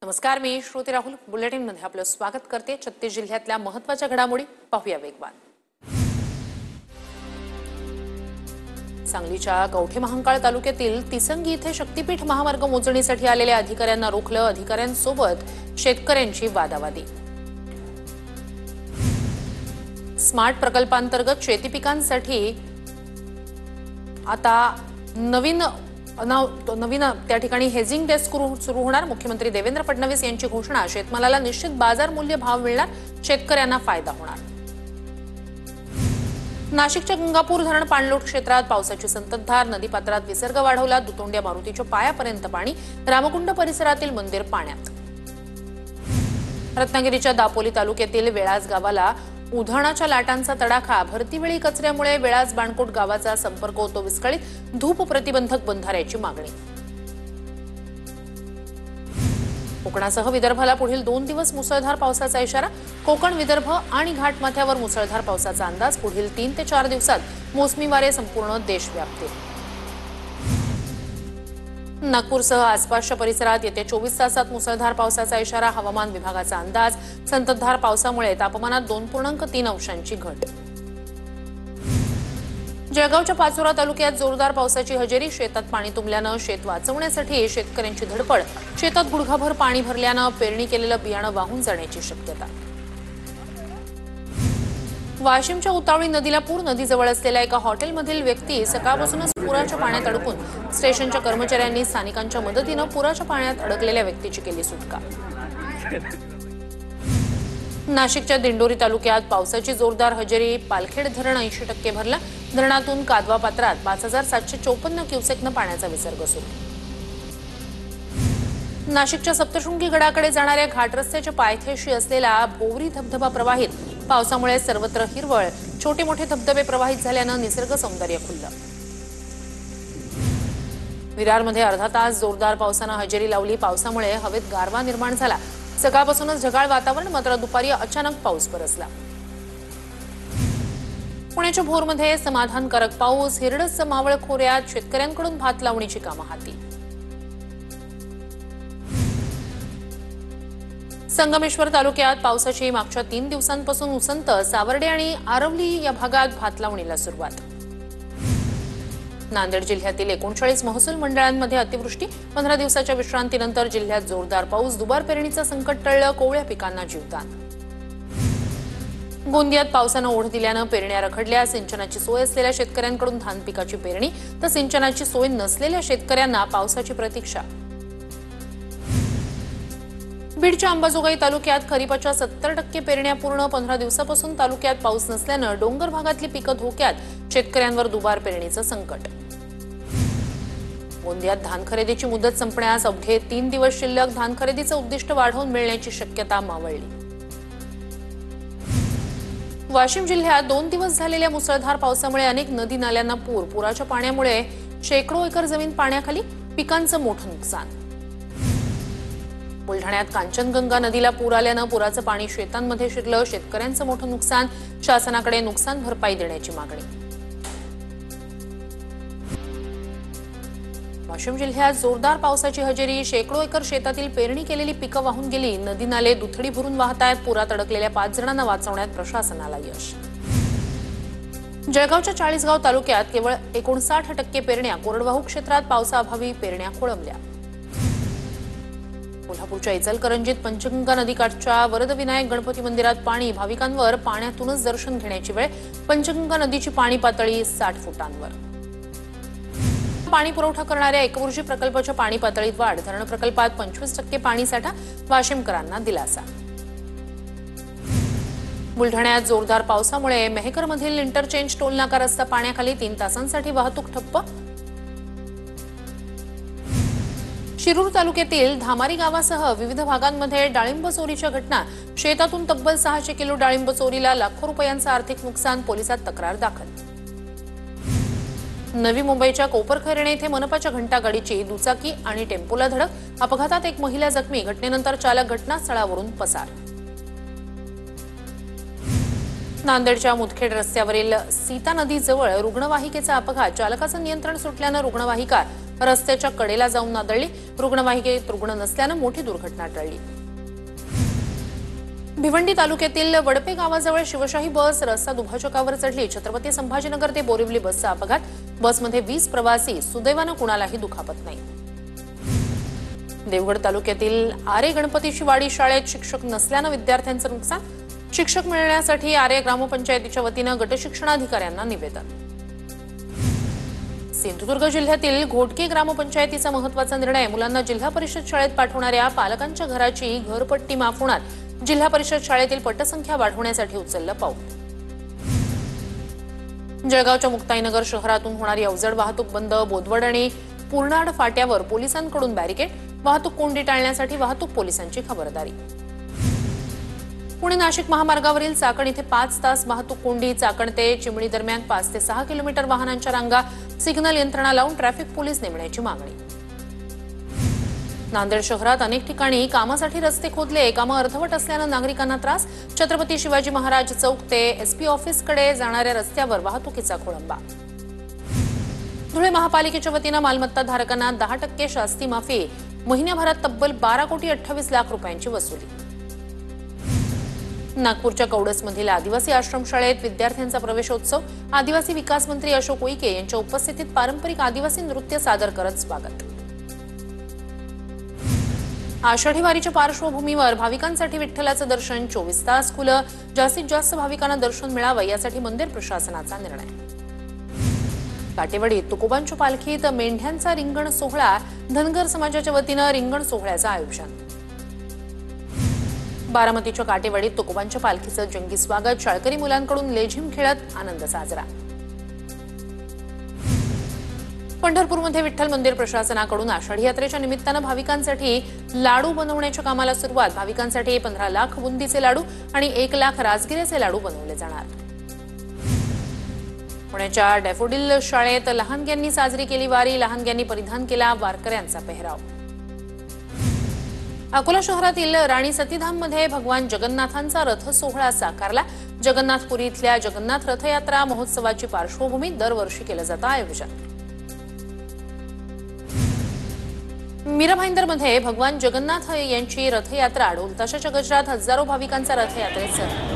नमस्कार, मी श्रुती राहुल बुलेटिनमध्ये आपलं स्वागत करते। छत्तीस जिल्ह्यातल्या महत्त्वाच्या घडामोडी पाहूया वेगवान। सांगलीच्या कवठे महांकाळ तालुक्यातील तिसंगी इथे शक्तीपीठ महामार्ग मोजणीसाठी आलेल्या अधिकाऱ्यांना रोखलं। अधिकाऱ्यांसोबत शेतकऱ्यांची वादावादी। स्मार्ट प्रकल्पांतर्गत शेती पिकांसाठी आता नवीन त्या ठिकाणी हेजिंग डेस्क सुरू होणार। मुख्यमंत्री देवेंद्र फडणवीस यांची घोषणा। शेतमालाला निश्चित बाजार मूल्य भाव मिळणार, शेतकऱ्यांना फायदा होणार। नाशिकच्या गंगापूर धरण पाणलोट क्षेत्रात पावसाची संततधार। नदीपात्रात विसर्ग वाढवला। दुतोंड्या मारुतीच्या पायापर्यंत पाणी। रामकुंड परिसरातील मंदिर पाण्यात। रत्नागिरीच्या दापोली तालुक्यातील वेळाज गावाला उधाणाच्या लाटांचा तडाखा। भरतीवेळी कचऱ्यामुळे वेळाज बाणकोट गावाचा संपर्क होतो विस्कळीत। धूप प्रतिबंधक बंधाऱ्याची मागणी। कोकणासह विदर्भाला पुढील 2 दिवस मुसळधार पावसाचा इशारा। कोकण, विदर्भ आणि घाटमाथ्यावर मुसळधार पावसाचा अंदाज। पुढील 3 ते 4 दिवसात मोसमी वारे संपूर्ण देश व्यापतील। नागपूरसह आसपासच्या परिसरात येत्या 24 तासात मुसळधार पावसाचा इशारा। हवामान विभागाचा अंदाज। संततधार पावसामुळे तापमानात 2.3 अंशांची घट। जळगावच्या पाचोरा तालुक्यात जोरदार पावसाची हजेरी। शेतात पाणी तुंबल्यानं शेत वाचवण्यासाठी शेतकऱ्यांची धडपड। शेतात गुडघाभर पाणी भरल्यानं पेरणी केलेलं बियाणं वाहून जाण्याची शक्यता। वाशिमच्या उतावळी नदीला पूर। नदीजवळ असलेल्या एका हॉटेलमधील व्यक्ती सकाळपासूनच पुराच्या पाण्यात अडकून स्टेशनच्या कर्मचाऱ्यांनी स्थानिकांच्या मदतीनं पुराच्या पाण्यात अडकलेल्या व्यक्तीची केली सुटका। नाशिकच्या दिंडोरी तालुक्यात पावसाची जोरदार हजेरी। पालखेड धरण 80% भरलं। धरणातून कादवा पात्रात 5754 क्युसेकनं पाण्याचा विसर्ग सुरू। नाशिकच्या सप्तशृंगी गडाकडे जाणाऱ्या घाट रस्त्याच्या पायथ्याशी असलेला बोवरी धबधबा प्रवाहित। पावसामुळे सर्वत्र हिरवळ। छोटे मोठे धबधबे प्रवाहित झाल्यानं निसर्ग सौंदर्य खुललं। विरारमध्ये अर्धा तास जोरदार पावसानं हजेरी लावली। पावसामुळे हवेत गारवा निर्माण झाला। सकाळपासूनच ढगाळ वातावरण, मात्र दुपारी अचानक पाऊस बरसला। पुण्याच्या भोरमध्ये समाधानकारक पाऊस। हिरडस मावळ खोऱ्यात शेतकऱ्यांकडून भात लावणीची कामं हाती। संगमेश्वर तालुक्यात पावसाची मागच्या 3 दिवसांपासून उसंत। सावर्डे आणि आरवली या भागात भात लावणीला सुरुवात। नांदेड जिल्ह्यातील 39 महसूल मंडळांमध्ये अतिवृष्टी। 15 दिवसाच्या विश्रांतीनंतर जिल्ह्यात जोरदार पाऊस। दुबार पेरणीचं संकट टळलं। कोवळ्या पिकांना जीवदान। गोंदियात पावसानं ओढ दिल्यानं पेरण्या रखडल्या। सिंचनाची सोय असलेल्या शेतकऱ्यांकडून धान पिकाची पेरणी, तर सिंचनाची सोय नसलेल्या शेतकऱ्यांना पावसाची प्रतीक्षा। बीडच्या अंबाजोगाई तालुक्यात खरीपाच्या 70% पेरण्या पूर्ण। 15 दिवसापासून तालुक्यात पाऊस नसल्यानं डोंगर भागातली पिकं धोक्यात। शेतकऱ्यांवर दुबार पेरणीचं संकट। गोंदियात धान खरेदीची मुदत संपण्यास अवघे 3 दिवस शिल्लक। धान खरेदीचं उद्दिष्ट वाढवून मिळण्याची शक्यता मावळली। वाशिम जिल्ह्यात 2 दिवस झालेल्या मुसळधार पावसामुळे अनेक नदी नाल्यांना पूर। पुराच्या पाण्यामुळे शेकडो एकर जमीन पाण्याखाली। पिकांचं मोठं नुकसान। बुलढाण्यात कांचनगंगा नदीला पूर आल्यानं पुराचं पाणी शेतांमध्ये शिरलं। शेतकऱ्यांचं मोठं नुकसान। शासनाकडे नुकसान भरपाई देण्याची मागणी। वाशिम जिल्ह्यात जोरदार पावसाची हजेरी। शेकडो एकर शेतातील पेरणी केलेली पिकं वाहून गेली। नदी नाले दुथडी भरून वाहत आहेत। पुरात अडकलेल्या 5 जणांना वाचवण्यात प्रशासनाला यश। जळगावच्या चाळीसगाव तालुक्यात केवळ 59% पेरण्या। कोरडवाहू क्षेत्रात पावसाअभावी पेरण्या खोळंबल्या। कोल्हापूरच्या इचलकरंजीत पंचगंगा नदीकाठच्या वरदविनायक गणपती मंदिरात पाणी। भाविकांवर पाण्यातूनच दर्शन घेण्याची वेळ। पंचगंगा नदीची पाणी पातळी 60 फुटांवर। पाणी पुरवठा करणाऱ्या एकबुर्जी प्रकल्पाच्या पाणी पातळीत वाढ। धरण प्रकल्पात 25% पाणीसाठा। वाशिमकरांना दिलासा। बुलढाण्यात जोरदार पावसामुळे मेहकरमधील इंटरचेंज टोल नाका रस्ता पाण्याखाली। 3 तासांसाठी वाहतूक ठप्प। शिरूर तालुक्यातील धामारी गावासह विविध भागांमध्ये डाळिंब चोरीच्या घटना। शेतातून तब्बल 600 किलो डाळिंब चोरीला। लाखो रुपयांचं आर्थिक नुकसान। पोलिसात तक्रार दाखल। नवी मुंबईच्या कोपरखैरणे येथे मनपाच्या घंटागाडीची दुचाकी आणि टेम्पोला धडक। अपघातात एक महिला जखमी। घटनेनंतर चालक घटनास्थळावरून पसार। नांदेडच्या मुदखेड रस्त्यावरील सीता नदीजवळ रुग्णवाहिकेचा अपघात। चालकाचं नियंत्रण सुटल्यानं रुग्णवाहिका रस्त्याच्या कडेला जाऊन आदळली। रुग्णवाहिकेत रुग्ण नसल्यानं मोठी दुर्घटना टळली। भिवंडी तालुक्यातील वडपे गावाजवळ शिवशाही बस रस्ता दुभाजकावर चढली। छत्रपती संभाजीनगर ते बोरिवली बसचा अपघात। बसमध्ये 20 प्रवासी, सुदैवानं कुणालाही दुखापत नाही। देवगड तालुक्यातील आरे गणपतीची वाडी शाळेत शिक्षक नसल्यानं विद्यार्थ्यांचं नुकसान। शिक्षक मिळण्यासाठी आरे ग्रामपंचायतीच्या वतीनं गटशिक्षणाधिकाऱ्यांना निवेदन। सिंधुदुर्ग जिल्ह्यातील घोटके ग्रामपंचायतीचा महत्त्वाचा निर्णय। मुलांना जिल्हा परिषद शाळेत पाठवणाऱ्या पालकांच्या घराची घरपट्टी माफ होणार। जिल्हा परिषद शाळेतील पटसंख्या वाढवण्यासाठी उचललं पाऊल। जळगावच्या मुक्ताईनगर शहरातून होणारी अवजड वाहतूक बंद। बोदवड आणि पूर्णाड फाट्यावर पोलिसांकडून बॅरिकेड। वाहतूक कोंडी टाळण्यासाठी वाहतूक पोलिसांची खबरदारी। पुणे नाशिक महामार्गावरील चाकण इथे 5 तास वाहतूक कोंडी। चाकण ते चिमणी दरम्यान 5 ते 6 किलोमीटर वाहनांच्या रांगा। सिग्नल यंत्रणा लावून ट्रॅफिक पोलीस नेमण्याची मागणी। नांदेड शहरात अनेक ठिकाणी कामासाठी रस्ते खोदले। कामं अर्धवट असल्यानं नागरिकांना त्रास। छत्रपती शिवाजी महाराज चौक ते एसपी ऑफिसकडे जाणाऱ्या रस्त्यावर वाहतुकीचा खोळंबा। धुळे महापालिकेच्या वतीनं मालमत्ता धारकांना 10% शास्ती माफी। महिन्याभरात तब्बल 12 कोटी 28 लाख रुपयांची वसुली। नागपूरच्या कवडसमधील आदिवासी आश्रमशाळेत विद्यार्थ्यांचा प्रवेशोत्सव। आदिवासी विकास मंत्री अशोक उईके यांच्या उपस्थितीत पारंपरिक आदिवासी नृत्य सादर करत स्वागत। आषाढी वारीच्या पार्श्वभूमीवर भाविकांसाठी विठ्ठलाचं दर्शन 24 तास खुलं। जास्तीत जास्त भाविकांना दर्शन मिळावं यासाठी मंदिर प्रशासनाचा निर्णय। काटेवाडीत तुकोबांच्या पालखीत मेंढ्यांचा रिंगण सोहळा। धनगर समाजाच्या वतीनं रिंगण सोहळ्याचं आयोजन। बारामतीच्या काटेवाडीत तुकोबांच्या पालखीचं जंगी स्वागत। शाळकरी मुलांकडून लेझिम खेळत आनंद साजरा। पंढरपूरमध्ये विठ्ठल मंदिर प्रशासनाकडून आषाढी यात्रेच्या निमित्तानं भाविकांसाठी लाडू बनवण्याच्या कामाला सुरुवात। भाविकांसाठी 15 लाख बुंदीचे लाडू आणि 1 लाख राजगिऱ्याचे लाडू बनवले जाणार। पुण्याच्या डॅफोडिल शाळेत लहानग्यांनी साजरी केली वारी। लहानग्यांनी परिधान केला वारकऱ्यांचा पेहराव। अकोला शहरातील राणी सतीधाममध्ये भगवान जगन्नाथांचा रथ सोहळा साकारला। जगन्नाथपुरी इथल्या जगन्नाथ रथयात्रा महोत्सवाची पार्श्वभूमी दरवर्षी केलं जातं आयोजन। मीरा भाईंदरमध्ये भगवान जगन्नाथ यांची रथयात्रा। ढोल ताशाच्या गजरात हजारो भाविकांचा रथयात्रेत सहभाग।